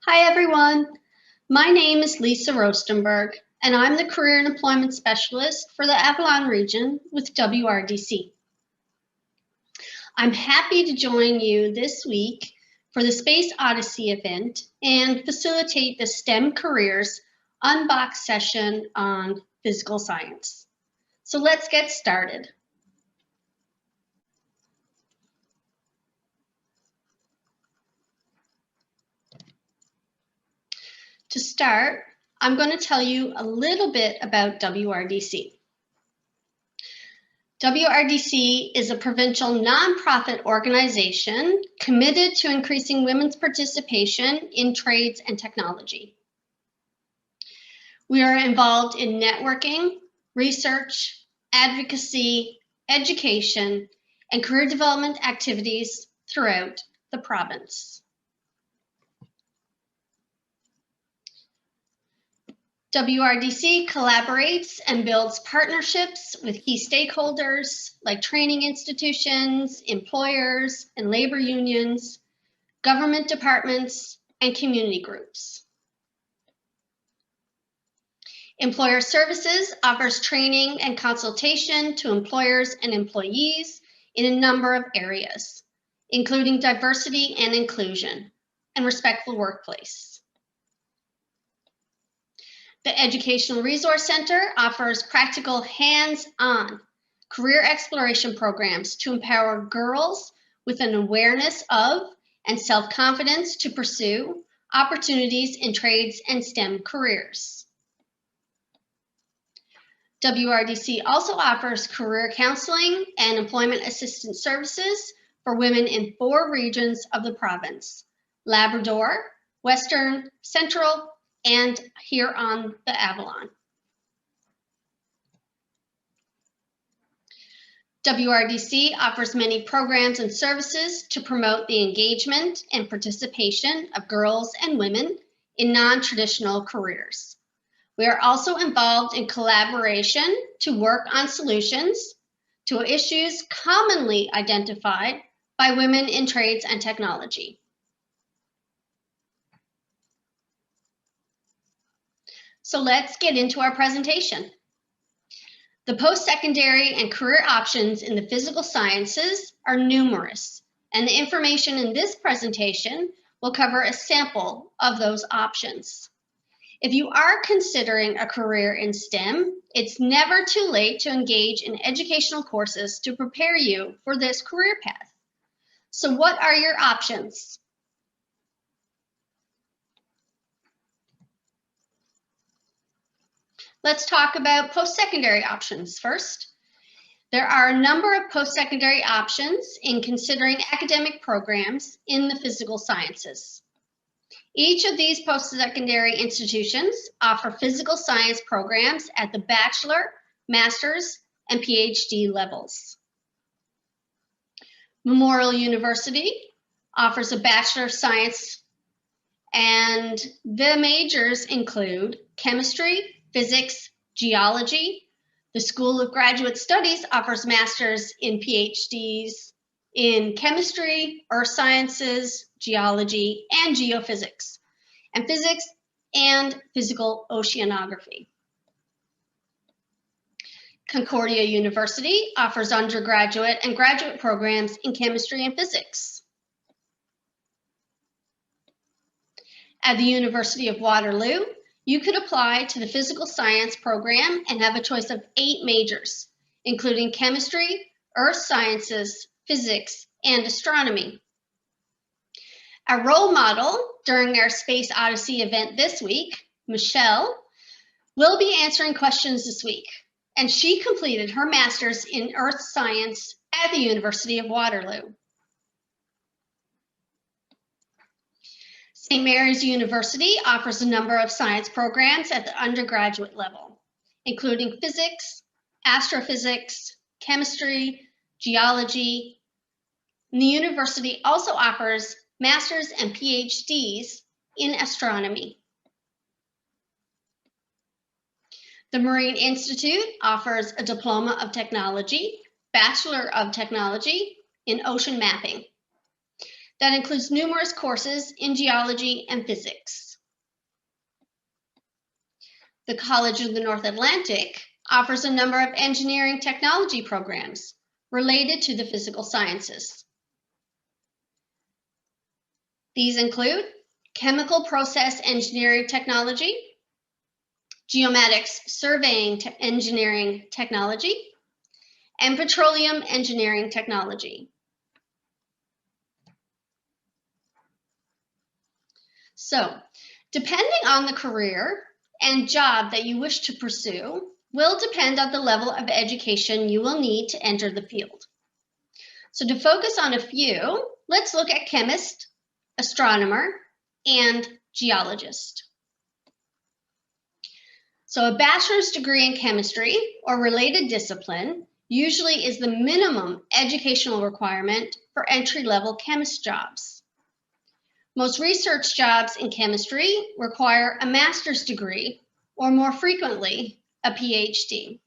Hi everyone, my name is Lisa Rostenberg and I'm the Career and Employment Specialist for the Avalon region with WRDC. I'm happy to join you this week for the Space Odyssey event and facilitate the STEM Careers Unboxed session on physical science. So let's get started. To start, I'm going to tell you a little bit about WRDC. WRDC is a provincial nonprofit organization committed to increasing women's participation in trades and technology. We are involved in networking, research, advocacy, education, and career development activities throughout the province. WRDC collaborates and builds partnerships with key stakeholders like training institutions, employers and labor unions, government departments, and community groups. Employer Services offers training and consultation to employers and employees in a number of areas, including diversity and inclusion and respectful workplace. The Educational Resource Center offers practical hands-on career exploration programs to empower girls with an awareness of and self-confidence to pursue opportunities in trades and STEM careers. WRDC also offers career counseling and employment assistance services for women in 4 regions of the province: Labrador, Western, Central, and here on the Avalon. WRDC offers many programs and services to promote the engagement and participation of girls and women in non-traditional careers. We are also involved in collaboration to work on solutions to issues commonly identified by women in trades and technology. So let's get into our presentation. The post-secondary and career options in the physical sciences are numerous, and the information in this presentation will cover a sample of those options. If you are considering a career in STEM, it's never too late to engage in educational courses to prepare you for this career path. So what are your options? Let's talk about post-secondary options first. There are a number of post-secondary options in considering academic programs in the physical sciences. Each of these post-secondary institutions offer physical science programs at the bachelor, master's, and PhD levels. Memorial University offers a Bachelor of Science, and the majors include chemistry, physics, geology. The School of Graduate Studies offers masters in PhDs in chemistry, earth sciences, geology, and geophysics, and physics and physical oceanography. Concordia University offers undergraduate and graduate programs in chemistry and physics. At the University of Waterloo, you could apply to the physical science program and have a choice of 8 majors, including chemistry, earth sciences, physics, and astronomy. Our role model during our Space Odyssey event this week, Michelle, will be answering questions this week, and she completed her master's in earth science at the University of Waterloo. St. Mary's University offers a number of science programs at the undergraduate level, including physics, astrophysics, chemistry, geology. And the university also offers masters and PhDs in astronomy. The Marine Institute offers a Diploma of Technology, Bachelor of Technology in ocean mapping. that includes numerous courses in geology and physics. The College of the North Atlantic offers a number of engineering technology programs related to the physical sciences. These include chemical process engineering technology, geomatics surveying engineering technology, and petroleum engineering technology. So, depending on the career and job that you wish to pursue will depend on the level of education you will need to enter the field. So to focus on a few, let's look at chemist, astronomer, and geologist. So a bachelor's degree in chemistry or related discipline usually is the minimum educational requirement for entry-level chemist jobs. Most research jobs in chemistry require a master's degree, or more frequently, a PhD.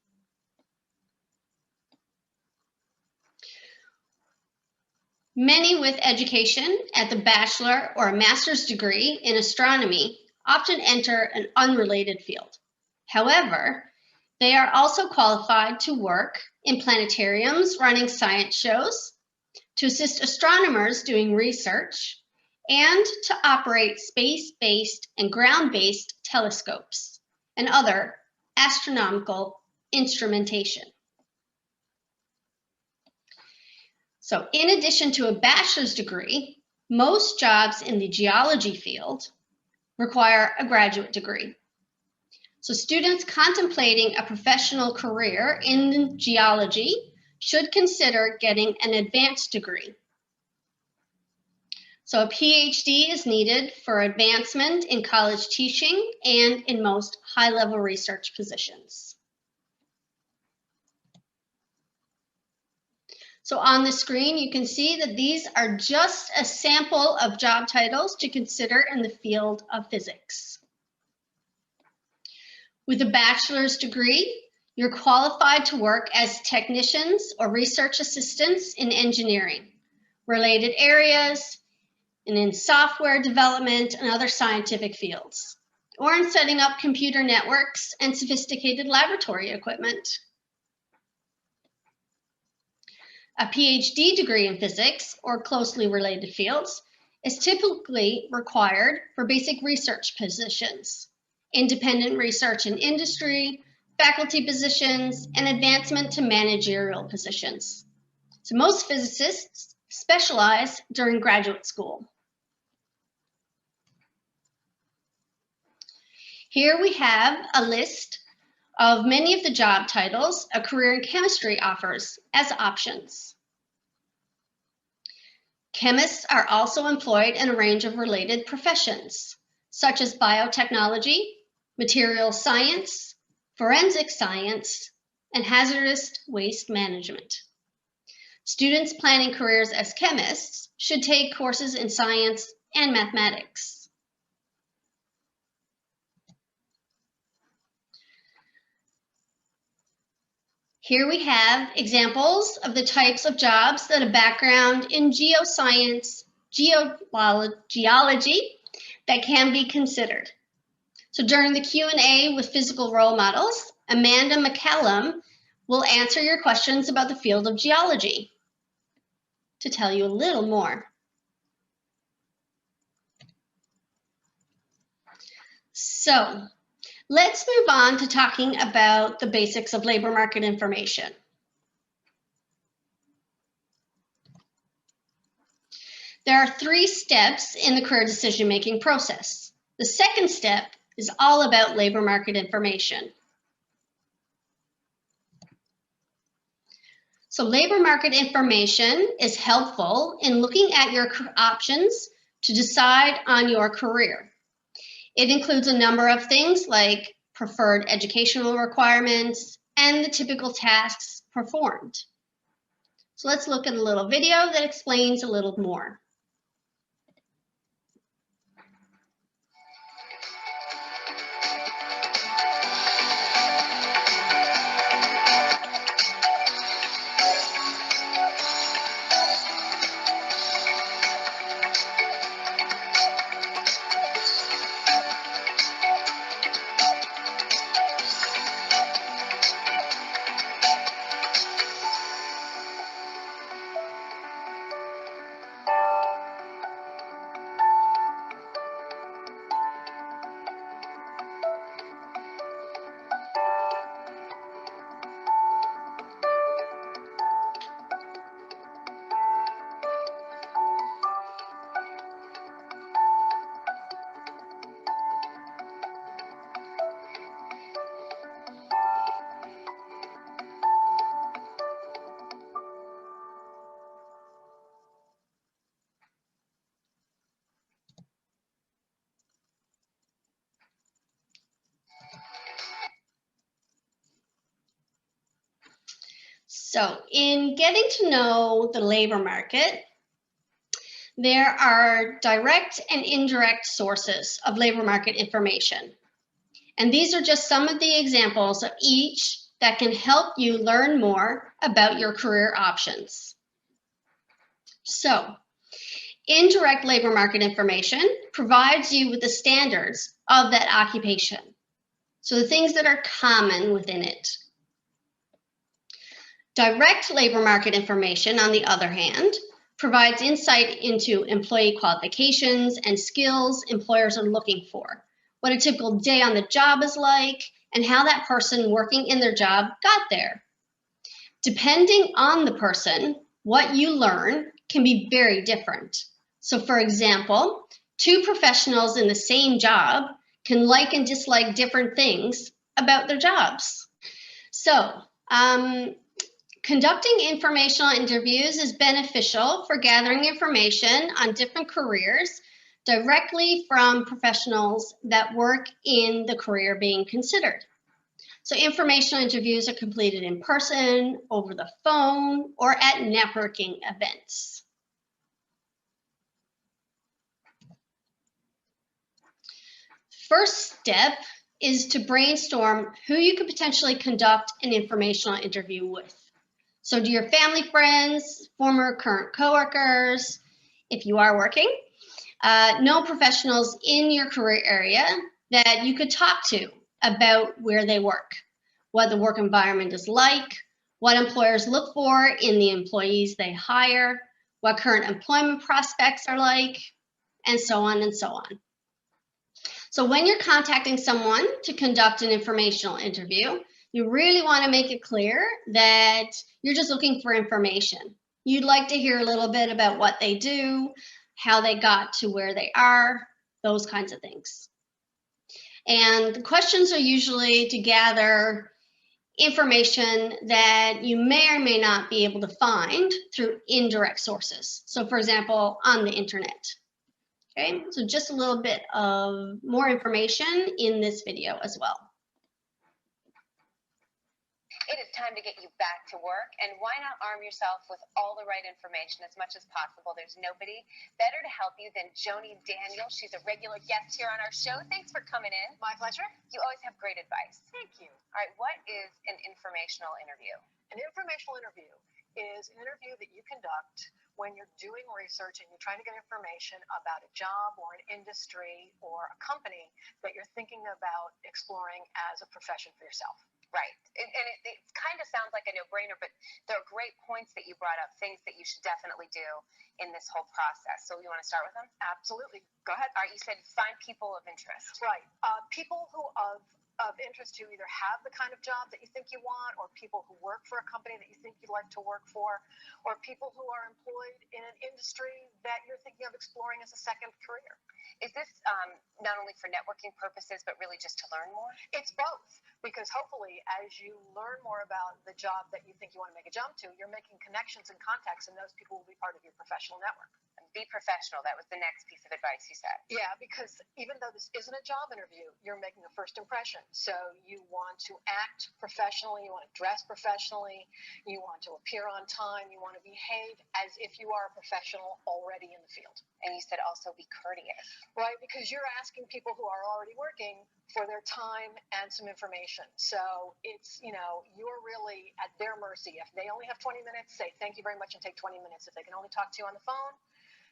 Many with education at the bachelor or a master's degree in astronomy often enter an unrelated field. However, they are also qualified to work in planetariums running science shows, to assist astronomers doing research, and to operate space-based and ground-based telescopes and other astronomical instrumentation. So in addition to a bachelor's degree, most jobs in the geology field require a graduate degree. So students contemplating a professional career in geology should consider getting an advanced degree. So a PhD is needed for advancement in college teaching and in most high-level research positions. So on the screen, you can see that these are just a sample of job titles to consider in the field of physics. With a bachelor's degree, you're qualified to work as technicians or research assistants in engineering, related areas, and in software development and other scientific fields, or in setting up computer networks and sophisticated laboratory equipment. A PhD degree in physics or closely related fields is typically required for basic research positions, independent research in industry, faculty positions, and advancement to managerial positions. So most physicists specialize during graduate school. Here we have a list of many of the job titles a career in chemistry offers as options. Chemists are also employed in a range of related professions, such as biotechnology, materials science, forensic science, and hazardous waste management. Students planning careers as chemists should take courses in science and mathematics. Here we have examples of the types of jobs that a background in geoscience, geology that can be considered. So during the Q&A with physical role models, Amanda McCallum will answer your questions about the field of geology to tell you a little more. So, let's move on to talking about the basics of labor market information. There are 3 steps in the career decision-making process. The second step is all about labor market information. So labor market information is helpful in looking at your options to decide on your career. It includes a number of things like preferred educational requirements and the typical tasks performed. So let's look at a little video that explains a little more. So in getting to know the labor market, there are direct and indirect sources of labor market information. And these are just some of the examples of each that can help you learn more about your career options. So, indirect labor market information provides you with the standards of that occupation. So the things that are common within it. Direct labor market information, on the other hand, provides insight into employee qualifications and skills employers are looking for, what a typical day on the job is like, and how that person working in their job got there. Depending on the person, what you learn can be very different. So for example, two professionals in the same job can like and dislike different things about their jobs. So, conducting informational interviews is beneficial for gathering information on different careers directly from professionals that work in the career being considered. So informational interviews are completed in person, over the phone, or at networking events. First step is to brainstorm who you could potentially conduct an informational interview with. So do your family, friends, former, current coworkers, if you are working, know professionals in your career area that you could talk to about where they work, what the work environment is like, what employers look for in the employees they hire, what current employment prospects are like, and so on and so on. So when you're contacting someone to conduct an informational interview, you really want to make it clear that you're just looking for information. You'd like to hear a little bit about what they do, how they got to where they are, those kinds of things. And the questions are usually to gather information that you may or may not be able to find through indirect sources. So for example, on the internet. Okay, so just a little bit of more information in this video as well. It is time to get you back to work, and why not arm yourself with all the right information as much as possible? There's nobody better to help you than Joni Daniel. She's a regular guest here on our show. Thanks for coming in. My pleasure. You always have great advice. Thank you. All right, what is an informational interview? An informational interview is an interview that you conduct when you're doing research and you're trying to get information about a job or an industry or a company that you're thinking about exploring as a profession for yourself. Right. And it kind of sounds like a no-brainer, but there are great points that you brought up, things that you should definitely do in this whole process. So you want to start with them? Absolutely. Go ahead. All right, you said find people of interest. Right. People who of interest who either have the kind of job that you think you want, or people who work for a company that you think you'd like to work for, or people who are employed in an industry that you're thinking of exploring as a second career. Is this not only for networking purposes, but really just to learn more? It's both, because hopefully as you learn more about the job that you think you want to make a jump to, you're making connections and contacts, and those people will be part of your professional network. Be professional. That was the next piece of advice you said. Yeah, because even though this isn't a job interview, you're making a first impression. So you want to act professionally, you want to dress professionally, you want to appear on time, you want to behave as if you are a professional already in the field. And you said also be courteous. Right, because you're asking people who are already working for their time and some information. So it's, you're really at their mercy. If they only have 20 minutes, say thank you very much and take 20 minutes. If they can only talk to you on the phone,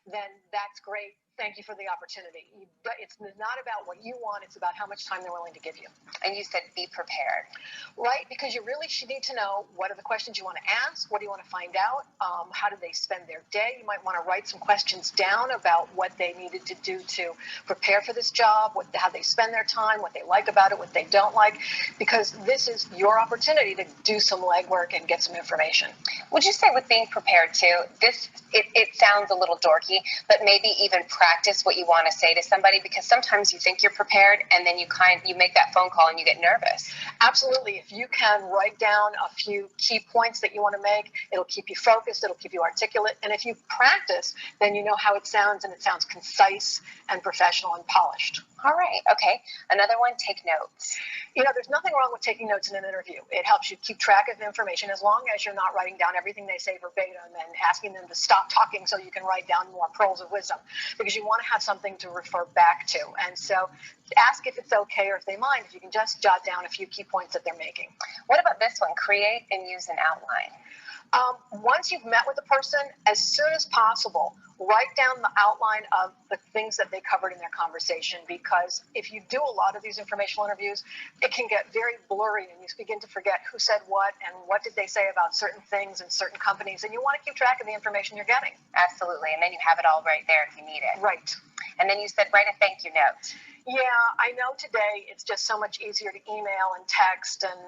then that's great. Thank you for the opportunity. But it's not about what you want. It's about how much time they're willing to give you. And you said be prepared. Right, because you really should need to know what are the questions you want to ask, what do you want to find out, how do they spend their day. You might want to write some questions down about what they needed to do to prepare for this job, how they spend their time, what they like about it, what they don't like, because this is your opportunity to do some legwork and get some information. Would you say with being prepared too, it sounds a little dorky, but maybe even practice what you want to say to somebody, because sometimes you think you're prepared and then you make that phone call and you get nervous. Absolutely. If you can write down a few key points that you want to make, it'll keep you focused, it'll keep you articulate. And if you practice, then you know how it sounds, and it sounds concise and professional and polished. All right. Okay. Another one, take notes. You know, there's nothing wrong with taking notes in an interview. It helps you keep track of information as long as you're not writing down everything they say verbatim and asking them to stop talking so you can write down more pearls of wisdom, because you want to have something to refer back to. And so ask if it's okay or if they mind if you can just jot down a few key points that they're making. What about this one? Create and use an outline. Once you've met with the person, as soon as possible, write down the outline of the things that they covered in their conversation, because if you do a lot of these informational interviews, it can get very blurry and you begin to forget who said what and what did they say about certain things and certain companies, and you want to keep track of the information you're getting. Absolutely, and then you have it all right there if you need it. Right. And then you said write a thank you note. Yeah, I know today it's just so much easier to email and text and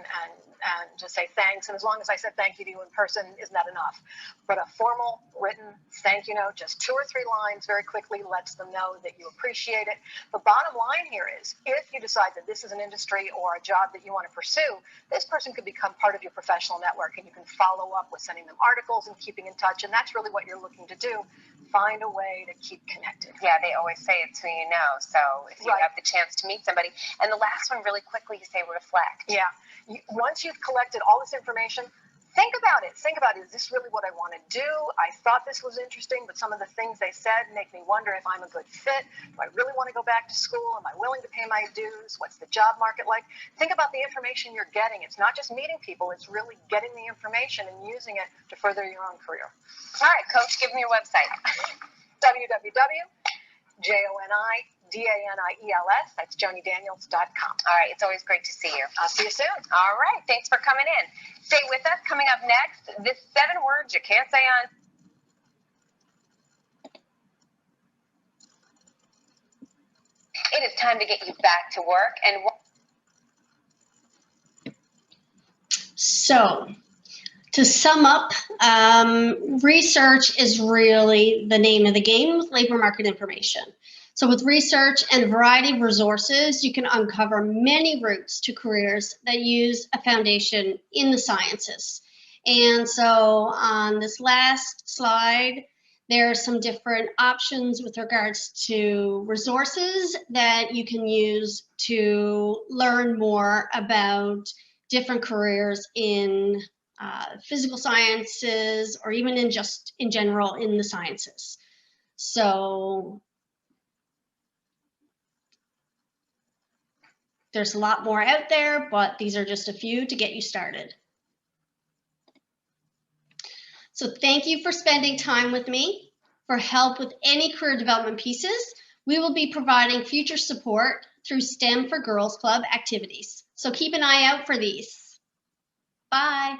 just say thanks. And as long as I said thank you to you in person, isn't that enough? But a formal written thank you note, just 2 or 3 lines very quickly, lets them know that you appreciate it. The bottom line here is, if you decide that this is an industry or a job that you want to pursue, this person could become part of your professional network, and you can follow up with sending them articles and keeping in touch. And that's really what you're looking to do. Find a way to keep connected. Yeah, they always say it's who you know. So if you have the chance to meet somebody. And the last one, really quickly, you say reflect. Yeah. Once you've collected all this information, think about it. Think about, is this really what I want to do? I thought this was interesting, but some of the things they said make me wonder if I'm a good fit. Do I really want to go back to school? Am I willing to pay my dues? What's the job market like? Think about the information you're getting. It's not just meeting people. It's really getting the information and using it to further your own career. All right, Coach, give me your website. www.JONIDANIELS. That's JoniDaniels.com. All right, it's always great to see you. I'll see you soon. All right, thanks for coming in. Stay with us. Coming up next, this 7 words you can't say on. It is time to get you back to work. And so, to sum up, research is really the name of the game with labor market information. So with research and a variety of resources, you can uncover many routes to careers that use a foundation in the sciences. And so on this last slide, there are some different options with regards to resources that you can use to learn more about different careers in physical sciences, or even in general in the sciences. So there's a lot more out there, but these are just a few to get you started. So thank you for spending time with me. For help with any career development pieces, we will be providing future support through STEM for Girls Club activities. So keep an eye out for these. Bye.